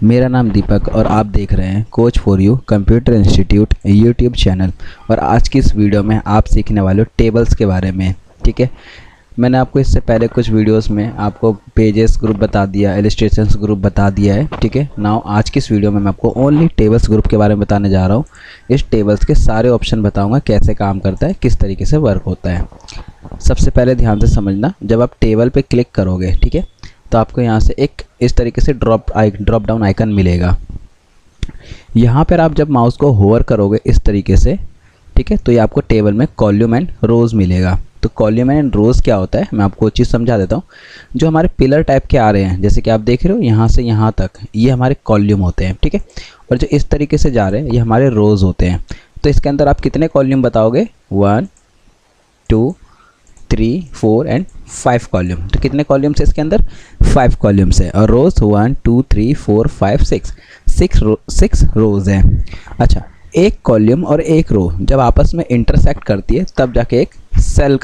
मेरा नाम दीपक और आप देख रहे हैं coach for you computer institute YouTube channel. और आज की इस वीडियो में आप सीखने वाले हो टेबल्स के बारे में। ठीक है, मैंने आपको इससे पहले कुछ वीडियोस में आपको पेजेस ग्रुप बता दिया, इलस्ट्रेशंस ग्रुप बता दिया है। ठीक है, नाउ आज की इस वीडियो में मैं आपको ओनली टेबल्स ग्रुप के बारे में बताने जा रहा हूँ। इस टेबल्स के सारे ऑप्शन बताऊँगा, कैसे काम करता है, किस तरीके से वर्क होता है। सबसे पहले ध्यान से समझना, जब आप टेबल पे क्लिक करोगे, ठीक है, तो आपको यहाँ से एक इस तरीके से ड्रॉप डाउन आइकन मिलेगा। यहाँ पर आप जब माउस को होवर करोगे इस तरीके से, ठीक है, तो ये आपको टेबल में कॉलम एंड रोज़ मिलेगा। तो कॉलम एंड रोज़ क्या होता है, मैं आपको चीज़ समझा देता हूँ। जो हमारे पिलर टाइप के आ रहे हैं, जैसे कि आप देख रहे हो यहाँ से यहाँ तक, ये हमारे कॉलम होते हैं। ठीक है, और जो इस तरीके से जा रहे हैं ये हमारे रोज़ होते हैं। तो इसके अंदर आप कितने कॉलम बताओगे? 1 2 3 4 एंड 5 कॉलम। तो कितने कॉलम्स है इसके अंदर? 5 कॉलम्स है। और रोज़ 1 2 3 4 5 6 रोज़ है। अच्छा, एक कॉलम और एक रो जब आपस में इंटरसेक्ट करती है तब जाके एक सेल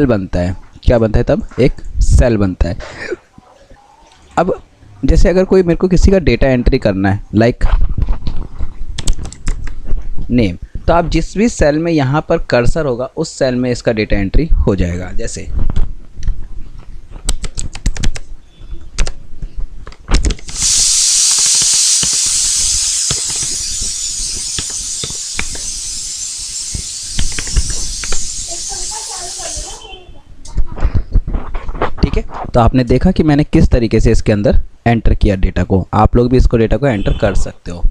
बनता है। क्या बनता है? तब एक सेल बनता है। अब जैसे अगर कोई मेरे को किसी का डेटा एंट्री करना है, लाइक नेम, तो आप जिस भी सेल में यहाँ पर कर्सर होगा उस सेल में इसका डेटा एंट्री हो जाएगा। जैसे ठीक है, तो आपने देखा कि मैंने किस तरीके से इसके अंदर एंटर किया डेटा को। आप लोग भी इसको डेटा को एंटर कर सकते हो।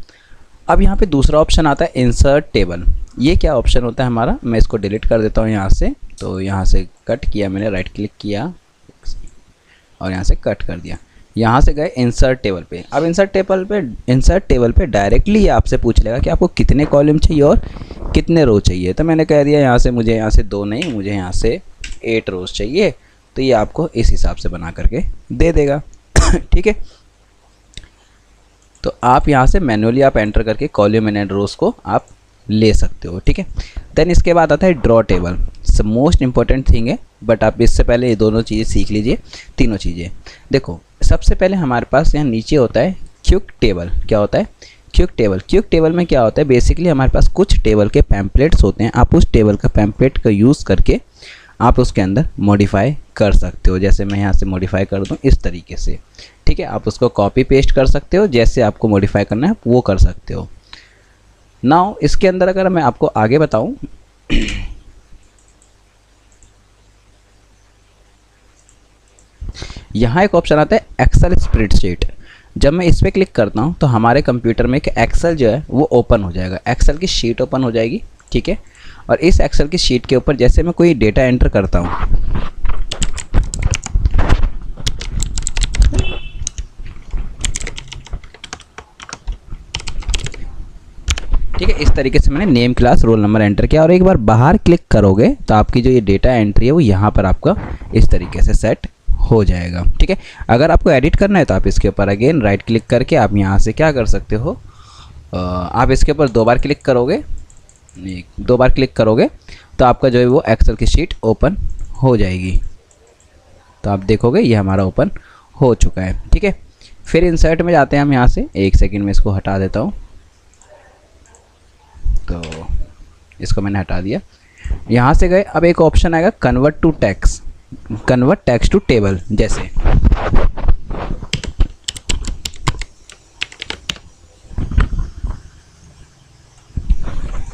अब यहाँ पे दूसरा ऑप्शन आता है इंसर्ट टेबल। ये क्या ऑप्शन होता है हमारा? मैं इसको डिलीट कर देता हूँ यहाँ से। तो यहाँ से कट किया मैंने, राइट क्लिक किया और यहाँ से कट कर दिया। यहाँ से गए इंसर्ट टेबल पे। अब इंसर्ट टेबल पे डायरेक्टली ये आपसे पूछ लेगा कि आपको कितने कॉलम चाहिए और कितने रो चाहिए। तो मैंने कह दिया यहाँ से मुझे यहाँ से 2 नहीं, मुझे यहाँ से 8 रोज चाहिए। तो ये आपको इस हिसाब से बना करके दे देगा। ठीक है, तो आप यहाँ से मैनुअली आप एंटर करके कॉलम एंड रोज को आप ले सकते हो। ठीक है, देन इसके बाद आता है draw table. Most important thing है, बट आप इससे पहले ये दोनों चीज़ें सीख लीजिए, तीनों चीज़ें। देखो, सबसे पहले हमारे पास यहाँ नीचे होता है क्विक टेबल। क्या होता है? Quick table. क्विक टेबल में क्या होता है? बेसिकली हमारे पास कुछ टेबल के पैम्पलेट्स होते हैं। आप उस टेबल का पैम्पलेट का यूज़ करके आप उसके अंदर मॉडिफाई कर सकते हो। जैसे मैं यहाँ से मॉडिफाई कर दूँ इस तरीके से। ठीक है, आप उसको कॉपी पेस्ट कर सकते हो, जैसे आपको मॉडिफाई करना है वो कर सकते हो। नाउ इसके अंदर अगर मैं आपको आगे बताऊं, यहाँ एक ऑप्शन आता है एक्सेल स्प्रेडशीट। जब मैं इस पर क्लिक करता हूँ तो हमारे कंप्यूटर में एक एक्सेल जो है वो ओपन हो जाएगा। एक्सेल की शीट ओपन हो जाएगी। ठीक है, और इस एक्सेल की शीट के ऊपर जैसे मैं कोई डेटा एंटर करता हूँ, ठीक है, इस तरीके से मैंने name, class, roll number enter किया और एक बार बाहर क्लिक करोगे तो आपकी जो ये डेटा एंट्री है वो यहाँ पर आपका इस तरीके से सेट हो जाएगा। ठीक है, अगर आपको एडिट करना है तो आप इसके ऊपर अगेन राइट क्लिक करके आप यहाँ से क्या कर सकते हो, आप इसके ऊपर 2 बार क्लिक करोगे, 2 बार क्लिक करोगे तो आपका जो है वो एक्सेल की शीट ओपन हो जाएगी। तो आप देखोगे ये हमारा ओपन हो चुका है। ठीक है, फिर इंसर्ट में जाते हैं हम। यहाँ से 1 सेकेंड में इसको हटा देता हूँ। तो इसको मैंने हटा दिया। यहाँ से गए, अब एक ऑप्शन आएगा कन्वर्ट टेक्स्ट टू टेबल। जैसे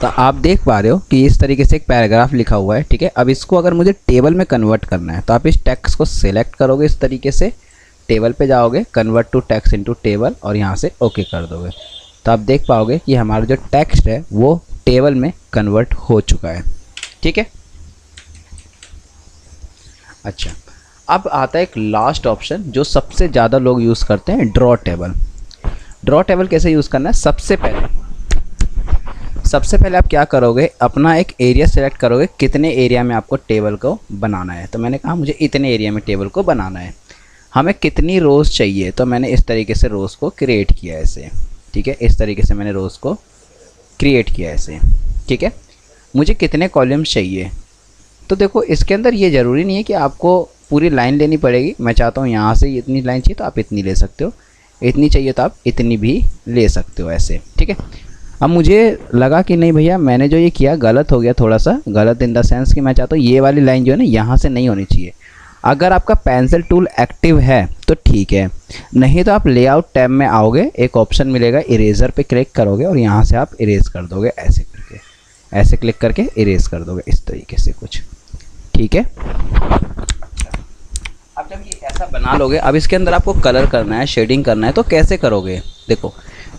तो आप देख पा रहे हो कि इस तरीके से एक पैराग्राफ लिखा हुआ है। ठीक है, अब इसको अगर मुझे टेबल में कन्वर्ट करना है तो आप इस टेक्स्ट को सिलेक्ट करोगे, इस तरीके से टेबल पे जाओगे, convert to text into table और यहाँ से ओके कर दोगे। तो आप देख पाओगे कि हमारा जो टेक्स्ट है वो टेबल में कन्वर्ट हो चुका है। ठीक है, अच्छा, अब आता है एक लास्ट ऑप्शन जो सबसे ज़्यादा लोग यूज़ करते हैं, ड्रॉ टेबल। ड्रॉ टेबल कैसे यूज़ करना है? सबसे पहले आप क्या करोगे, अपना एक एरिया सेलेक्ट करोगे, कितने एरिया में आपको टेबल को बनाना है। तो मैंने कहा मुझे इतने एरिया में टेबल को बनाना है। हमें कितनी रोज़ चाहिए, तो मैंने इस तरीके से रोज़ को क्रिएट किया ऐसे। ठीक है, इस तरीके से मैंने रोज़ को क्रिएट किया ऐसे। ठीक है, मुझे कितने कॉलम्स चाहिए, तो देखो इसके अंदर ये ज़रूरी नहीं है कि आपको पूरी लाइन लेनी पड़ेगी। मैं चाहता हूँ यहाँ से इतनी लाइन चाहिए तो आप इतनी ले सकते हो, इतनी चाहिए तो आप इतनी भी ले सकते हो ऐसे, ठीक है। अब मुझे लगा कि नहीं भैया मैंने जो ये किया गलत हो गया, थोड़ा सा गलत इन द सेंस कि मैं चाहता हूँ ये वाली लाइन जो है ना यहाँ से नहीं होनी चाहिए। अगर आपका पेंसिल टूल एक्टिव है तो ठीक है, नहीं तो आप लेआउट टैब में आओगे, एक ऑप्शन मिलेगा इरेजर पे क्लिक करोगे और यहाँ से आप इरेज कर दोगे ऐसे करके, ऐसे क्लिक करके इरेज कर दोगे इस तरीके से कुछ, ठीक है। अब जब ये ऐसा बना लोगे, अब इसके अंदर आपको कलर करना है, शेडिंग करना है, तो कैसे करोगे? देखो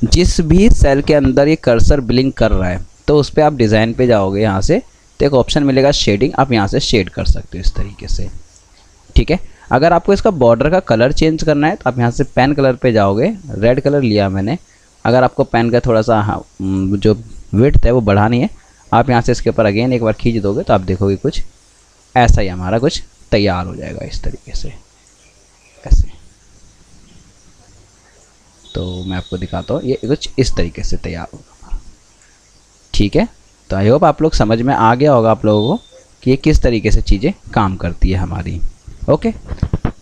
जिस भी सेल के अंदर ये कर्सर ब्लिंक कर रहा है तो उस पर आप डिज़ाइन पे जाओगे, यहाँ से तो एक ऑप्शन मिलेगा शेडिंग, आप यहाँ से शेड कर सकते हो इस तरीके से, ठीक है। अगर आपको इसका बॉर्डर का कलर चेंज करना है तो आप यहाँ से पेन कलर पे जाओगे, रेड कलर लिया मैंने। अगर आपको पेन का थोड़ा सा जो विड्थ है वो बढ़ानी है, आप यहाँ से इसके ऊपर अगेन एक बार खींच दोगे तो आप देखोगे कुछ ऐसा ही हमारा कुछ तैयार हो जाएगा इस तरीके से ऐसे। तो मैं आपको दिखाता हूँ, ये कुछ इस तरीके से तैयार होगा, ठीक है। तो आई होप आप लोग समझ में आ गया होगा आप लोगों को कि ये किस तरीके से चीज़ें काम करती है हमारी। ओके,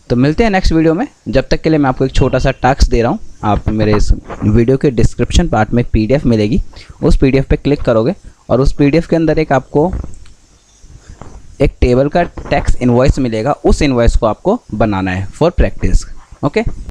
तो मिलते हैं नेक्स्ट वीडियो में। जब तक के लिए मैं आपको एक छोटा सा टास्क दे रहा हूँ, आप मेरे इस वीडियो के डिस्क्रिप्शन पार्ट में PDF मिलेगी, उस PDF पे क्लिक करोगे और उस PDF के अंदर एक आपको एक टेबल का टैक्स इनवॉइस मिलेगा, उस इनवॉइस को आपको बनाना है फॉर प्रैक्टिस। ओके।